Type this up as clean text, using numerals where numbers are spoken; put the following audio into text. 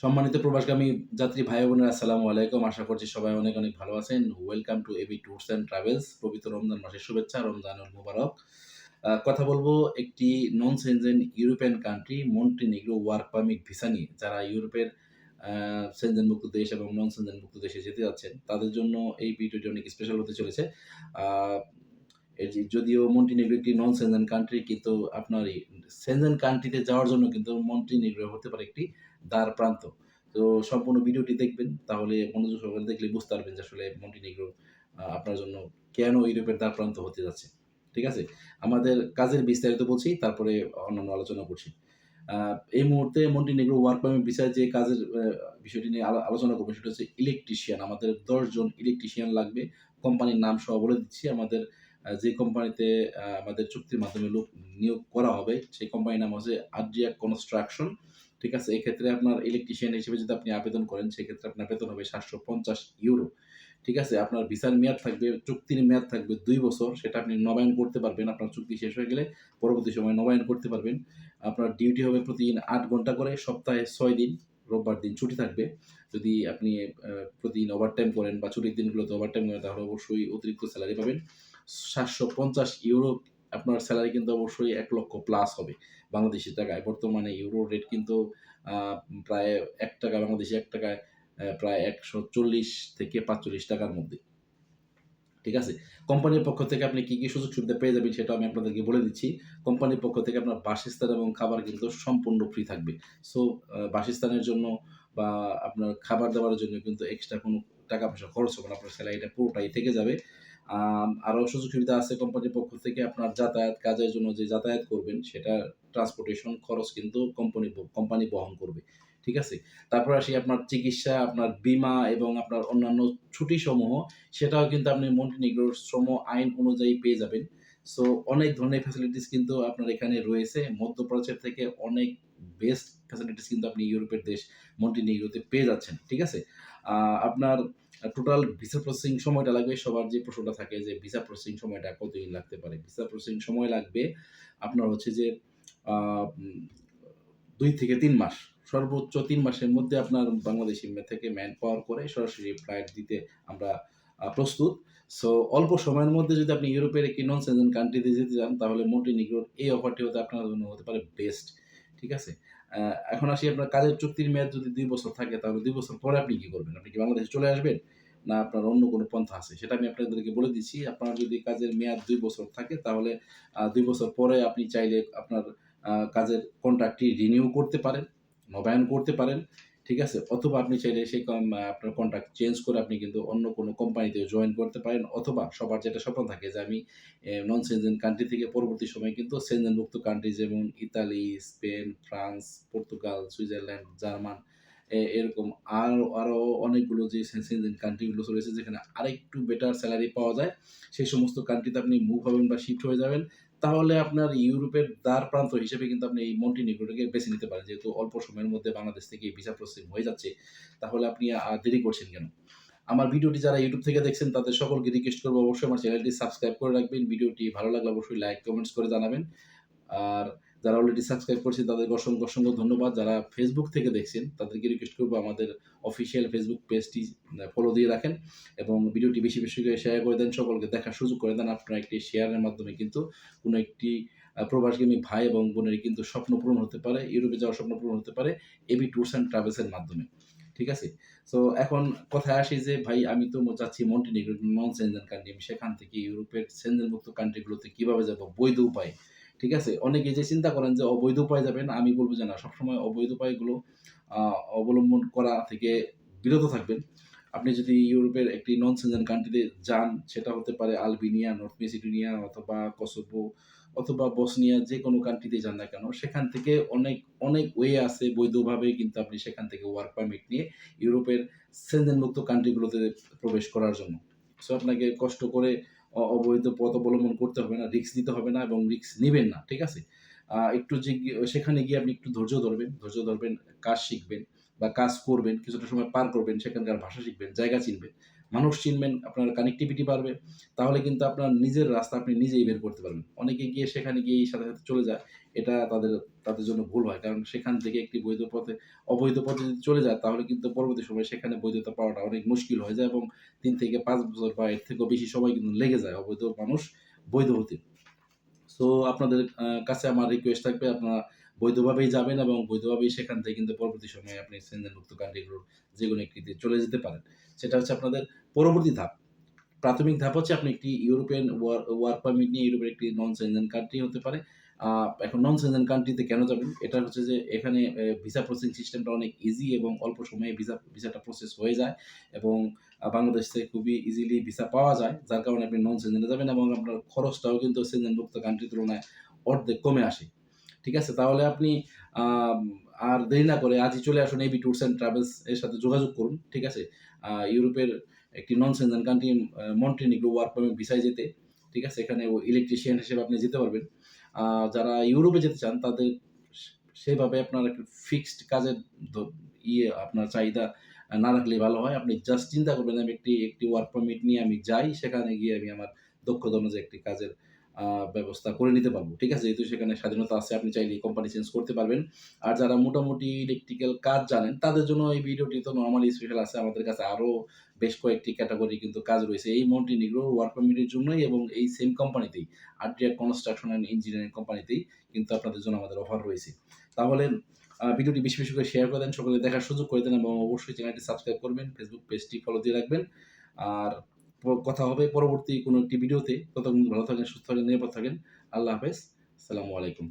সম্মানিত প্রবাসগামী যাত্রী ভাই বোনেরা আসসালামু আলাইকুম। আশা করছি সবাই অনেক, অনেক ভালো আছেন। Welcome to AB tours and travels. পবিত্র রমজান মাসের শুভেচ্ছা, রমজানুল মুবারক। কথা বলব একটি non Schengen European country Montenegro work permit visa নিয়ে। যারা ইউরোপের সেনজেনভুক্ত দেশ এবং নন সেনজেনভুক্ত দেশে যেতে যাচ্ছেন, তাদের জন্য এই ভিডিওটি অনেক স্পেশাল হতে চলেছে। আ যদিও মন্টিনিগ্রো একটি নন সেনজেন কান্ট্রি, কিন্তু আপনার এই সেনজেন কান্ট্রিতে যাওয়ার জন্য কিন্তু মন্টিনিগ্রো হতে পারে একটি দ্বার প্রান্ত। তো সম্পূর্ণ ভিডিওটি দেখবেন, তাহলে মনোযোগ সহকারে দেখলে বুঝতে পারবেন যে আসলে মন্টিনিগ্রো আপনার জন্য কেন ইউরোপের দ্বার প্রান্ত হতে যাচ্ছে। ঠিক আছে? আমাদের কাজের বিস্তারিত বলছি, তারপরে অন্যান্য আলোচনা করছি। আ এই মুহূর্তে মন্টিনিগ্রো ওয়ার্ক পারমিট ভিসায় যে কাজের বিষয়টি নিয়ে আলোচনা করব সেটা হচ্ছে ইলেকট্রিশিয়ান। আমাদের ১০ জন ইলেকট্রিশিয়ান লাগবে। কোম্পানির নাম সহ বলে দিচ্ছি। আমাদের যে কোম্পানিতে আমাদের চুক্তির মাধ্যমে লোক নিয়োগ করা হবে, সেই কোম্পানির নাম হচ্ছে আদ্রিয়া কনস্ট্রাকশন। ঠিক আছে? এক্ষেত্রে আপনার ইলেকট্রিশিয়ান হিসেবে যদি আপনি আবেদন করেন, সেক্ষেত্রে আপনার বেতন হবে €৭৫০। ঠিক আছে? আপনার ভিসার মেয়াদ থাকবে, চুক্তির মেয়াদ থাকবে ২ বছর। সেটা আপনি নবায়ন করতে পারবেন। আপনার চুক্তি শেষ হয়ে গেলে পরবর্তী সময়ে নবায়ন করতে পারবেন। আপনার ডিউটি হবে প্রতিদিন ৮ ঘন্টা করে, সপ্তাহে ৬ দিন। রোববার দিন ছুটি থাকবে। যদি আপনি প্রতিদিন ওভারটাইম করেন বা ছুটির দিনগুলোতে ওভারটাইম করেন, তাহলে অবশ্যই অতিরিক্ত সেলারি পাবেন। €৭৫০ আপনার সেলারি কিন্তু অবশ্যই ৳১,০০,০০০ প্লাস হবে বাংলাদেশী টাকায়। বর্তমানে ইউরোর রেট কিন্তু আ প্রায় ৳১ বাংলাদেশী ৳১ প্রায় ৳১৪০ থেকে ৳৪৫ র মধ্যে। ঠিক আছে? কোম্পানির পক্ষ থেকে আপনি কি, কি সুযোগ সুবিধা পেয়ে যাবেন সেটাও আমি আপনাদেরকে বলে দিচ্ছি। কোম্পানির পক্ষ থেকে আপনার বাসস্থান এবং খাবার কিন্তু সম্পূর্ণ ফ্রি থাকবে। সো বাসস্থানের জন্য বা আপনার খাবার-দাবারের জন্য কিন্তু এক্সট্রা কোনো টাকা-পয়সা খরচ হবে না। আপনার সেলারিটা পুরোটাই থেকে যাবে। আরো সুযোগ সুবিধা আছে কোম্পানির পক্ষ থেকে। আপনার যাতায়াত, কাজের জন্য যে যাতায়াত করবেন সেটা ট্রান্সপোর্টেশন খরচ কিন্তু কোম্পানি বহন করবে। ঠিক আছে? তারপর আসি আপনার চিকিৎসা, আপনার বীমা এবং আপনার অন্যান্য ছুটিসমূহ, সেটাও কিন্তু আপনি মন্টিনিগ্রোর শ্রম আইন অনুযায়ী পেয়ে যাবেন। সো অনেক ধরনের ফ্যাসিলিটিস কিন্তু আপনার এখানে রয়েছে। মধ্যপ্রাচ্যের থেকে অনেক বেস্ট ফ্যাসিলিটিস কিন্তু আপনি ইউরোপের দেশ মন্টিনিগ্রোতে পেয়ে যাচ্ছেন। ঠিক আছে? আ আপনার টোটাল ভিসা প্রসেসিং সময়টা লাগবে। সবার যে প্রশ্নটা থাকে যে ভিসা প্রসেসিং সময়টা কতদিন লাগতে পারে? ভিসা প্রসেসিং সময় লাগবে আপনার হচ্ছে যে আ উম ২ থেকে ৩ মাস। সর্বোচ্চ ৩ মাসের মধ্যে আপনার বাংলাদেশী থেকে ম্যান পাওয়ার করে সরাসরি ফ্লাইট দিতে আমরা প্রস্তুত। সো অল্প সময়ের মধ্যে যদি আপনি ইউরোপের একটি নন সেনজেন কান্ট্রিতে যেতে চান, তাহলে মন্টিনিগ্রোর এই অফারটি হতে আপনার জন্য হতে পারে বেস্ট। ঠিক আছে? আ এখন আসি, আপনার কাজের চুক্তির মেয়াদ যদি ২ বছর থাকে, তাহলে ২ বছর পরে আপনি কি করবেন? আপনি কি বাংলাদেশে চলে আসবেন? না আপনার অন্য কোনো পন্থা আছে? সেটা আমি আপনাদেরকে বলে দিচ্ছি। আপনার যদি কাজের মেয়াদ ২ বছর থাকে, তাহলে ২ বছর পরে আপনি চাইলে আপনার কাজের কন্ট্রাক্টটি রিনিউ করতে পারেন, নবায়ন করতে পারেন। ঠিক আছে? অথবা আপনি চাইলে সেই আপনার কন্ট্রাক্ট চেঞ্জ করে আপনি কিন্তু অন্য কোনো কোম্পানিতে জয়েন করতে পারেন। অথবা সবার যেটা স্বপ্ন থাকে যে আমি নন সেনজেন কান্ট্রি থেকে পরবর্তী সময়ে কিন্তু সেনজেনভুক্ত কান্ট্রি যেমন Italy, Spain, France, Portugal, Switzerland, German, এরকম আরো অনেকগুলো যে সেনজেন কান্ট্রি গুলো রয়েছে, যেখানে আরেকটু বেটার সেলারি পাওয়া যায়, সেই সমস্ত কান্ট্রিতে আপনি মুভ হবেন বা শিফট হয়ে যাবেন। তাহলে আপনার ইউরোপের দ্বার প্রান্ত হিসেবে কিন্তু আপনি এই মন্টিনিগ্রোটাকে বেছে নিতে পারেন। যেহেতু অল্প সময়ের মধ্যে বাংলাদেশ থেকে ভিসা প্রসেসিং হয়ে যাচ্ছে, তাহলে আপনি দেরি করছেন কেন? আমার ভিডিওটি যারা YouTube থেকে দেখছেন, তাদের সকলকে রিকোয়েস্ট করব অবশ্যই আমার চ্যানেলটি সাবস্ক্রাইব করে রাখবেন। ভিডিওটি ভালো লাগলে অবশ্যই লাইক, কমেন্টস করে জানাবেন। আর যারা অলরেডি সাবস্ক্রাইব করেছেন তাদেরকে অসংখ্য, অসংখ্য ধন্যবাদ। যারা Facebook থেকে দেখছেন, তাদেরকে রিকোয়েস্ট করব আমাদের অফিসিয়াল Facebook পেজটি ফলো দিয়ে রাখেন এবং ভিডিওটি বেশি, বেশি করে শেয়ার করে দেন। সকলকে দেখার সুযোগ করে দেন। আপনার একটি শেয়ারের মাধ্যমে কিন্তু কোনো একটি প্রবাসগামী ভাই এবং বোনের কিন্তু স্বপ্ন পূরণ হতে পারে। ইউরোপে যাওয়ার স্বপ্ন পূরণ হতে পারে এবি ট্যুরস অ্যান্ড ট্রাভেলস এর মাধ্যমে। ঠিক আছে? সো এখন কথায় আসি যে ভাই, আমি তো যাচ্ছি মন্টিনিগ্রো, নন সেনজেন কান্ট্রি। আমি সেখান থেকে ইউরোপের সেনজেনভুক্ত কান্ট্রি গুলোতে কিভাবে যাবো বৈধ উপায়ে? ঠিক আছে? অনেকে যে চিন্তা করেন যে অবৈধ উপায়ে যাবেন, আমি বলব যে না, সবসময় অবৈধ উপায়গুলো আ অবলম্বন করা থেকে বিরত থাকবেন। আপনি যদি ইউরোপের একটি নন সেনজেন কান্ট্রিতে যান, সেটা হতে পারে আলবেনিয়া, নর্থ মেসিডোনিয়া অথবা কসোভো অথবা বসনিয়া, যেকোনো কান্ট্রিতে যান না কেন, সেখান থেকে অনেক, অনেক ওয়ে আছে বৈধভাবে কিন্তু আপনি সেখান থেকে ওয়ার্ক পারমিট নিয়ে ইউরোপের সেনজেনভুক্ত কান্ট্রি গুলোতে প্রবেশ করার জন্য। সো আপনাকে কষ্ট করে অবৈধ পথ অবলম্বন করতে হবে না, রিস্ক নিতে হবে না এবং রিস্ক নিবেন না। ঠিক আছে? একটু সেখানে গিয়ে আপনি একটু ধৈর্য ধরবেন, কাজ শিখবেন বা কাজ করবেন, কিছুটা সময় পার করবেন, সেখানকার ভাষা শিখবেন, জায়গা চিনবেন। মানুষ চিনবেন, আপনার কানেক্টিভিটি বাড়বে। তাহলে কিন্তু আপনার নিজের রাস্তা আপনি নিজেই বের করতে পারবেন। অনেকে গিয়ে সেখানে গিয়েই সাথে, সাথে চলে যায়। এটা তাদের জন্য ভুল হয়। কারণ সেখান থেকে একটি অবৈধ পথে যদি চলে যায় তাহলে কিন্তু পরবর্তী সময়ে সেখানে বৈধতা পাওয়াটা অনেক মুশকিল হয়ে যায় এবং ৩ থেকে ৫ বছর বা এর থেকেও বেশি সময় কিন্তু লেগে যায় অবৈধ মানুষ বৈধ হতে। সো আপনাদের কাছে আমার রিকোয়েস্ট থাকবে আপনারা বৈধভাবেই যাবেন এবং বৈধভাবেই সেখান থেকে কিন্তু পরবর্তী সময়ে আপনি সেনজেনভুক্ত কান্ট্রিগুলোর যেকোনো একটিতে চলে যেতে পারেন। সেটা হচ্ছে আপনাদের পরবর্তী ধাপ। প্রাথমিক ধাপ হচ্ছে আপনি একটি ইউরোপিয়ান ওয়ার্ক পারমিট নিয়ে ইউরোপের একটি নন সেনজেন কান্ট্রি হতে পারে। আ এখন নন সেনজেন কান্ট্রিতে কেন যাবেন? এটা হচ্ছে যে এখানে ভিসা প্রসেসিং সিস্টেমটা অনেক ইজি এবং অল্প সময়ে ভিসাটা প্রসেস হয়ে যায় এবং বাংলাদেশ থেকে খুবই ইজিলি ভিসা পাওয়া যায়। যার কারণে আপনি নন সেনজেন এ যাবেন এবং আপনার খরচটাও কিন্তু সেনজেনভুক্ত কান্ট্রির তুলনায় অর্ধেক কমে আসে। ঠিক আছে? তাহলে আপনি আম আর দেরি না করে আজই চলে আসুন এবি ট্যুরস অ্যান্ড ট্রাভেলস এর সাথে যোগাযোগ করুন। ঠিক আছে? ইউরোপের একটি non Shenzhen country Montenegro work permit ভিসায় যেতে। ঠিক আছে? এখানে ইলেকট্রিশিয়ান হিসেবে আপনি যেতে পারবেন। আ যারা ইউরোপে যেতে চান তাদের সে সেভাবে আপনার একটা ফিক্সড কাজের দ ইয়ে আপনার চাহিদা না রাখলেই ভালো হয়। আপনি জাস্ট চিন্তা করবেন আমি একটি ওয়ার্ক পারমিট নিয়ে আমি যাই, সেখানে গিয়ে আমি আমার দক্ষতা অনুযায়ী একটি কাজের আ ব্যবস্থা করে নিতে পারব। ঠিক আছে? যেহেতু সেখানে স্বাধীনতা আছে আপনি চাইলেই কোম্পানি চেঞ্জ করতে পারবেন। আর যারা মোটামুটি ইলেকট্রিক্যাল কাজ জানেন তাদের জন্য এই ভিডিওটি তো নরমালি স্পেশাল আছে। আমাদের কাছে আরো বেশ কয়েকটি ক্যাটেগরি কিন্তু কাজ রয়েছে। এই মন্টিনিগ্রো ওয়ার্ক পারমিটের জন্যই এবং এই সেম কোম্পানিতেই আর্ট্রিয়া কনস্ট্রাকশন অ্যান্ড ইঞ্জিনিয়ারিং কোম্পানিতেই কিন্তু আপনাদের জন্য আমাদের অফার রয়েছে। তাহলে ভিডিওটি বেশি, বেশি করে শেয়ার করে দেন, সকলে দেখার সুযোগ করে দেন এবং অবশ্যই চ্যানেলটি সাবস্ক্রাইব করবেন। ফেসবুক পেজটি ফলো দিয়ে রাখবেন। আর কথা হবে পরবর্তী কোনো একটি ভিডিওতে। ততক্ষণ ভালো থাকেন, সুস্থ থাকেন, নিরাপদ থাকেন। আল্লাহ হাফেজ। আসসালামু আলাইকুম।